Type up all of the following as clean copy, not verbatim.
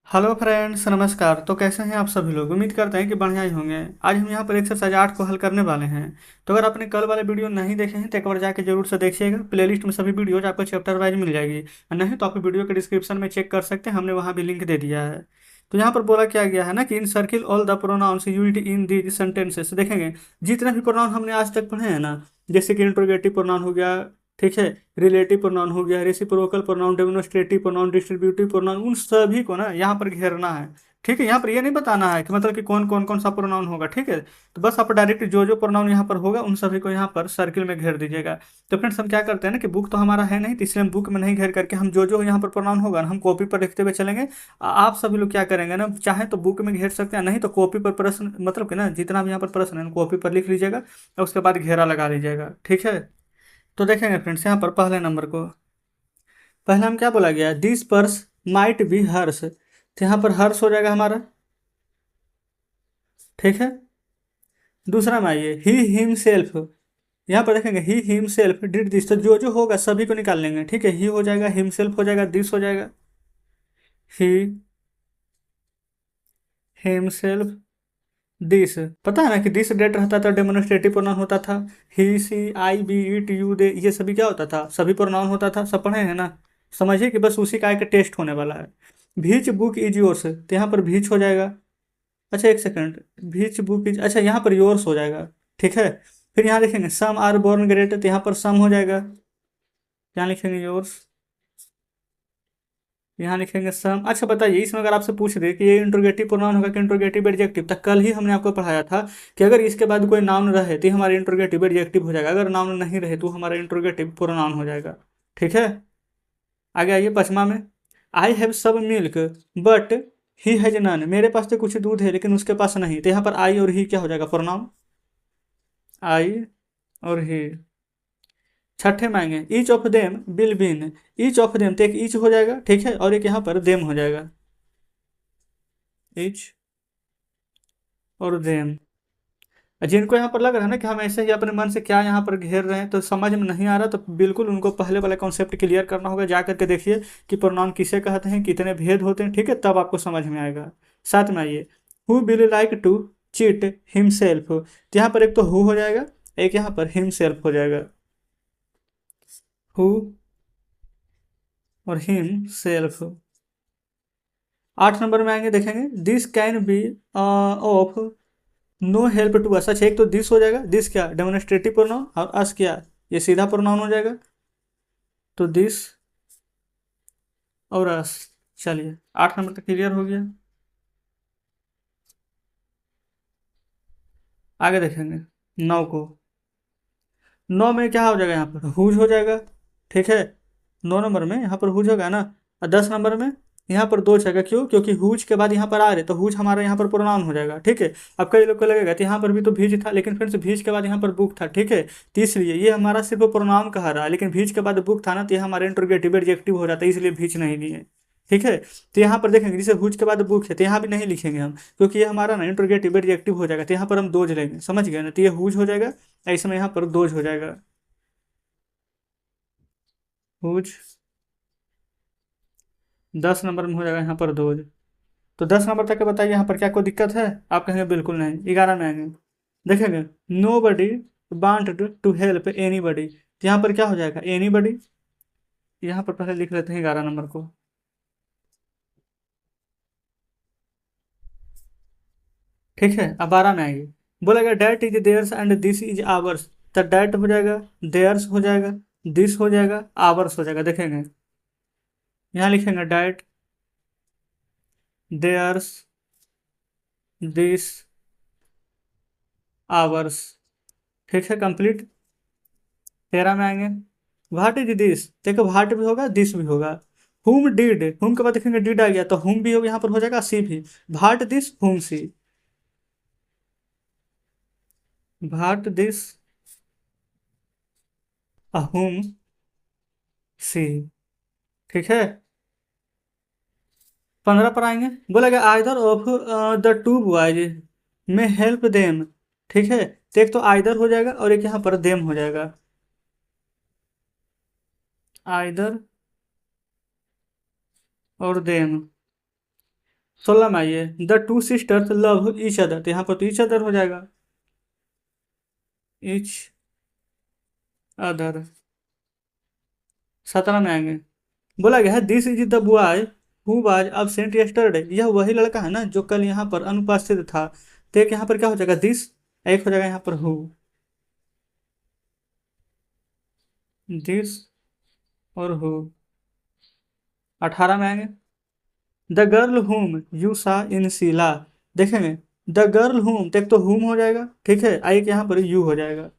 Hello friends, नमस्कार। तो कैसे हैं आप सभी लोग? उम्मीद करते हैं कि बढ़िया ही होंगे। आज हम यहाँ पर एक्सरसाइज 8 को हल करने वाले हैं। तो अगर आपने कल वाले वीडियो नहीं देखे हैं तो एक बार जाके जरूर से देखिएगा। प्लेलिस्ट में सभी वीडियोज आपको चैप्टर वाइज मिल जाएगी, और नहीं तो आप वीडियो के डिस्क्रिप्शन में चेक कर सकते हैं, हमने वहाँ भी लिंक दे दिया है। तो यहाँ पर बोला क्या गया है ना कि इन circle all the pronounce used in the sentences. देखेंगे जितने भी प्रोनाउन हमने आज तक पढ़े हैं ना, जैसे कि इंट्रोगेटिव प्रोनाउन हो गया, ठीक है, रिलेटिव प्रोनाउन हो गया, reciprocal pronoun, demonstrative pronoun, distributive pronoun, उन सभी को ना यहाँ पर घेरना है। ठीक है, यहाँ पर ये नहीं बताना है कि मतलब कि कौन कौन कौन सा प्रोनाउन होगा। ठीक है, तो बस आप डायरेक्ट जो जो प्रोनाउन यहाँ पर होगा उन सभी को यहाँ पर सर्किल में घेर दीजिएगा। तो फ्रेंड्स, हम क्या करते हैं ना कि बुक तो हमारा है नहीं, तो इसलिए हम बुक में नहीं घेर करके हम जो जो यहाँ पर प्रोनाउन होगा ना हम कॉपी पर लिखते हुए चलेंगे। आप सभी लोग क्या करेंगे ना, चाहे तो बुक में घेर सकते हैं, नहीं तो कॉपी पर प्रश्न मतलब कि ना जितना भी यहाँ पर प्रश्न है कॉपी पर लिख लीजिएगा और उसके बाद घेरा लगा लीजिएगा। ठीक है, तो देखेंगे फ्रेंड्स यहाँ पर पहले नंबर को। पहला हम क्या बोला गया, दिस पर्स माइट बी हर्ष, तो यहाँ पर हर्ष हो जाएगा हमारा। ठीक है, दूसरा में आइए, ही हिमसेल्फ, यहाँ पर देखेंगे ही हिमसेल्फ डिड दिस, तो जो जो होगा सभी को निकाल लेंगे। ठीक है, ही हो जाएगा, हिमसेल्फ हो जाएगा, दिस हो जाएगा, ही हिमसेल्फ दिस। पता है ना कि दिस डेट रहता था, डेमोन्स्ट्रेटिव प्रोनाउन होता था। ही सी आई बी इट यू दे, ये सभी क्या होता था, सभी प्रोनाउन होता था। सब पढ़े हैं ना, समझिए कि बस उसी का एक टेस्ट होने वाला है। भीच बुक इज योर्स, तो यहाँ पर भीच हो जाएगा। अच्छा एक सेकंड, भीच बुक इज, अच्छा यहाँ पर योर्स हो जाएगा। ठीक है, फिर यहाँ देखेंगे सम आर बोर्न ग्रेट, तो यहाँ पर सम हो जाएगा, यहाँ लिखेंगे योर्स, यहाँ लिखेंगे सम। अच्छा बताइए, इसमें अगर आपसे पूछ दे कि ये इंट्रोगेटिव प्रोनाउन होगा कि इंट्रोगेटिव एडजेक्टिव, तो कल ही हमने आपको पढ़ाया था कि अगर इसके बाद कोई नाउन रहे तो ये हमारा इंट्रोगेटिव एडजेक्टिव हो जाएगा, अगर नाउन नहीं रहे तो हमारा इंट्रोगेटिव प्रोनाउन हो जाएगा। ठीक है, आगे आइए पचमा में, I have some milk but he has none, मेरे पास तो कुछ दूध है लेकिन उसके पास नहीं, तो यहाँ पर आई और ही क्या हो जाएगा, प्रोनाउन, आई और ही। छठे में आएंगे, each of them will win, each of them, तो एक ईच हो जाएगा, ठीक है, और एक यहाँ पर देम हो जाएगा, ईच और देम। जिनको यहाँ पर लग रहा है ना कि हम ऐसे ही अपने मन से क्या यहाँ पर घेर रहे हैं तो समझ में नहीं आ रहा, तो बिल्कुल उनको पहले वाला कॉन्सेप्ट क्लियर करना होगा। जा करके देखिए कि प्रोनाउन किसे कहते हैं, कितने भेद होते हैं, ठीक है, तब आपको समझ में आएगा। साथ में आइए, who will like to cheat himself, तो यहाँ पर एक तो हु हो जाएगा, एक यहाँ पर हिमसेल्फ हो जाएगा, हु और हिम सेल्फ। 8 नंबर में आएंगे, देखेंगे this can be of no help to us. अच्छा एक तो दिस हो जाएगा, दिस क्या डेमोन्स्ट्रेटिव प्रोनाउन, और अस क्या, ये सीधा प्रोनाउन हो जाएगा, तो दिस और अस। चलिए 8 नंबर तक क्लियर हो गया। आगे देखेंगे 9 को। 9 में क्या हो जाएगा, यहाँ पर हुज हो जाएगा। ठीक है, 9 नंबर में यहाँ पर हुज होगा ना, और 10 नंबर में यहाँ पर दो जाएगा, क्यों, क्योंकि हुज के बाद यहाँ पर आ रहे, तो हुज हमारा यहाँ पर प्रोनाउन हो जाएगा। ठीक है, अब कई लोग को लगेगा कि यहाँ पर भी तो भीज था, लेकिन फिर से भीज के बाद यहाँ पर बुक था। ठीक है, तो इसलिए ये हमारा सिर्फ प्रोनाउन कहा रहा है, लेकिन भीज के बाद बुक था ना, तो ये हमारे इंट्रोगेटिव एडजेक्टिव हो जाता है, इसलिए भीज नहीं लिए। ठीक है, तो यहाँ पर देखेंगे जैसे हुज के बाद बुक है, तो यहाँ भी नहीं लिखेंगे हम, क्योंकि ये हमारा ना इंट्रोगेटिव एडजेक्टिव हो जाएगा, तो यहाँ पर हम दोज लेंगे, समझ गए ना, तो ये हुज हो जाएगा, ऐसे में यहाँ पर दोज हो जाएगा, हुज। 10 नंबर में हो जाएगा यहाँ पर दोज। तो 10 नंबर तक के बताइए यहाँ पर क्या कोई दिक्कत है? आप कहेंगे बिल्कुल नहीं। 11 में आएंगे, देखेंगे nobody want to help anybody, तो यहाँ पर क्या हो जाएगा, एनी बडी। यहाँ पर पहले लिख लेते हैं 11 नंबर को। ठीक है, अब 12 में आएंगे, बोलेगा that is theirs and this is ours, तो डैट हो जाएगा, देयर्स हो जाएगा, दिस हो जाएगा, आवर्स हो जाएगा। देखेंगे यहाँ लिखेंगे डैट, देयर्स, दिस, आवर्स। ठीक है, कंप्लीट। 13 में आएंगे, व्हाट इज दिस, देखो व्हाट भी होगा दिस भी होगा। हुम डिड, हुम के बाद देखेंगे डिड आ गया, तो हुम भी यहाँ पर हो जाएगा, सी भी। व्हाट दिस हुम सी, व्हाट दिस हुम सी। ठीक है, 15 पर आएंगे, बोलेगा either of the two boys में हेल्प देम। ठीक है, तो एक तो आइदर हो जाएगा और एक यहाँ पर देम हो जाएगा, आइदर और देम। 16 में आइए, the two sisters love each other, तो यहाँ पर तो ईच अदर हो जाएगा, ईच अदर। 17 में आएंगे, बोला गया है this is the boy who was absent yesterday, यह वही लड़का है ना जो कल यहाँ पर अनुपस्थित था। तो एक यहाँ पर क्या हो जाएगा, दिस, एक हो जाएगा यहाँ पर हु, दिस और हु। 18 में आएंगे, द गर्ल हुम यू सा इन शीला, देखेंगे द गर्ल हुम, तो एक तो हुम हो जाएगा, ठीक है, आई के यहाँ पर यू हो जाएगा,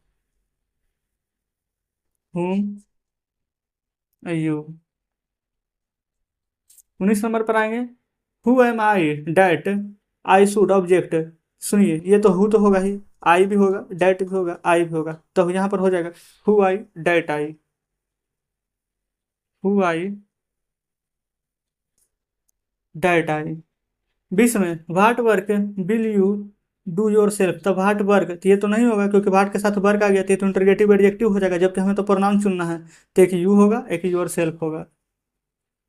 हुम यू। 19 नंबर पर आएंगे, who am I that I should object, सुनिए ये तो हु तो होगा ही, आई भी होगा, डैट भी होगा, आई भी होगा, तो यहाँ पर हो जाएगा who I that I, who I that आई। 20 में, वाट work will you do your self, तो वाट वर्क, तो ये तो नहीं होगा क्योंकि वाट के साथ वर्क आ गया, तो ये तो इंटरगेटिव एडजेक्टिव हो जाएगा, जबकि हमें तो प्रोनाउन चुनना है। तो एक यू होगा, एक योर सेल्फ होगा,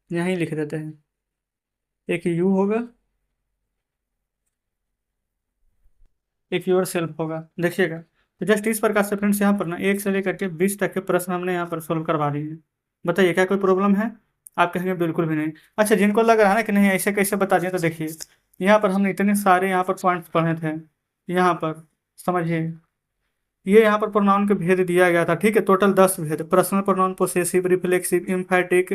यहीं लिख देते हैं, एक यू होगा, एक योर सेल्फ होगा, देखिएगा। तो जस्ट इस प्रकार से फ्रेंड्स यहाँ पर ना 1 से लेकर के 20 तक के प्रश्न हमने यहाँ पर सोल्व करवा दिए हैं। बताइए क्या कोई प्रॉब्लम है? आप कहेंगे बिल्कुल भी नहीं। अच्छा, जिनको लग रहा है ना कि नहीं ऐसे कैसे बता दिए, तो देखिए यहाँ पर हमने इतने सारे यहाँ पर पॉइंट्स पढ़े थे, यहाँ पर समझिए, ये यहाँ पर प्रोनाउन के भेद दिया गया था, ठीक है, टोटल 10 भेद, personal pronoun, possessive, reflexive, emphatic,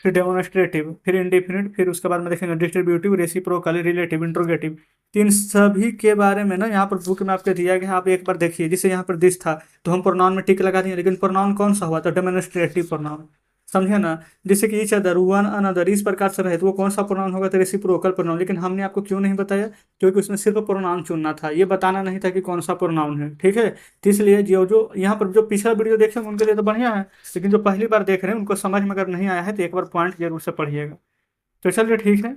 फिर डेमोन्स्ट्रेटिव, फिर इंडिफिनिट, फिर उसके बाद में देखेंगे डिस्ट्रीब्यूटिव, रेसिप्रोकल, रिलेटिव, इंट्रोगेटिव। तो इन सभी के बारे में ना यहाँ पर बुक में आपके दिया गया है, आप एक बार देखिए। जैसे यहाँ पर दिस था तो हम प्रोनाउन में टिक लगा दिए, लेकिन प्रोनाउन कौन सा हुआ, तो डेमोन्स्ट्रेटिव प्रोनाउन, समझे ना। जैसे कि ईच अदर, वन अनदर, इस प्रकार से रहे तो वो कौन सा प्रोनाउन होगा, तो रेसिप्रोकल प्रोनाउन। लेकिन हमने आपको क्यों नहीं बताया, क्योंकि उसमें सिर्फ प्रोनाउन चुनना था, ये बताना नहीं था कि कौन सा प्रोनाउन है, ठीक है। तो इसलिए जो जो यहाँ पर जो पिछला वीडियो देखे उनके लिए तो बढ़िया है, लेकिन जो पहली बार देख रहे हैं उनको समझ में अगर नहीं आया है तो एक बार पॉइंट जरूर से पढ़िएगा। तो चलिए ठीक है,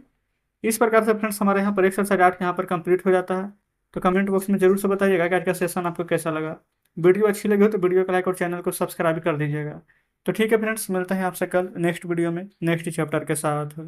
इस प्रकार से फ्रेंड्स हमारे यहाँ पर एक्सरसाइज 8 यहाँ पर कंप्लीट हो जाता है। तो कमेंट बॉक्स में जरूर से बताइएगा कि आज का सेशन आपको कैसा लगा। वीडियो अच्छी लगी हो तो वीडियो को लाइक और चैनल को सब्सक्राइब कर दीजिएगा। तो ठीक है फ्रेंड्स, मिलते हैं आपसे कल नेक्स्ट वीडियो में नेक्स्ट चैप्टर के साथ।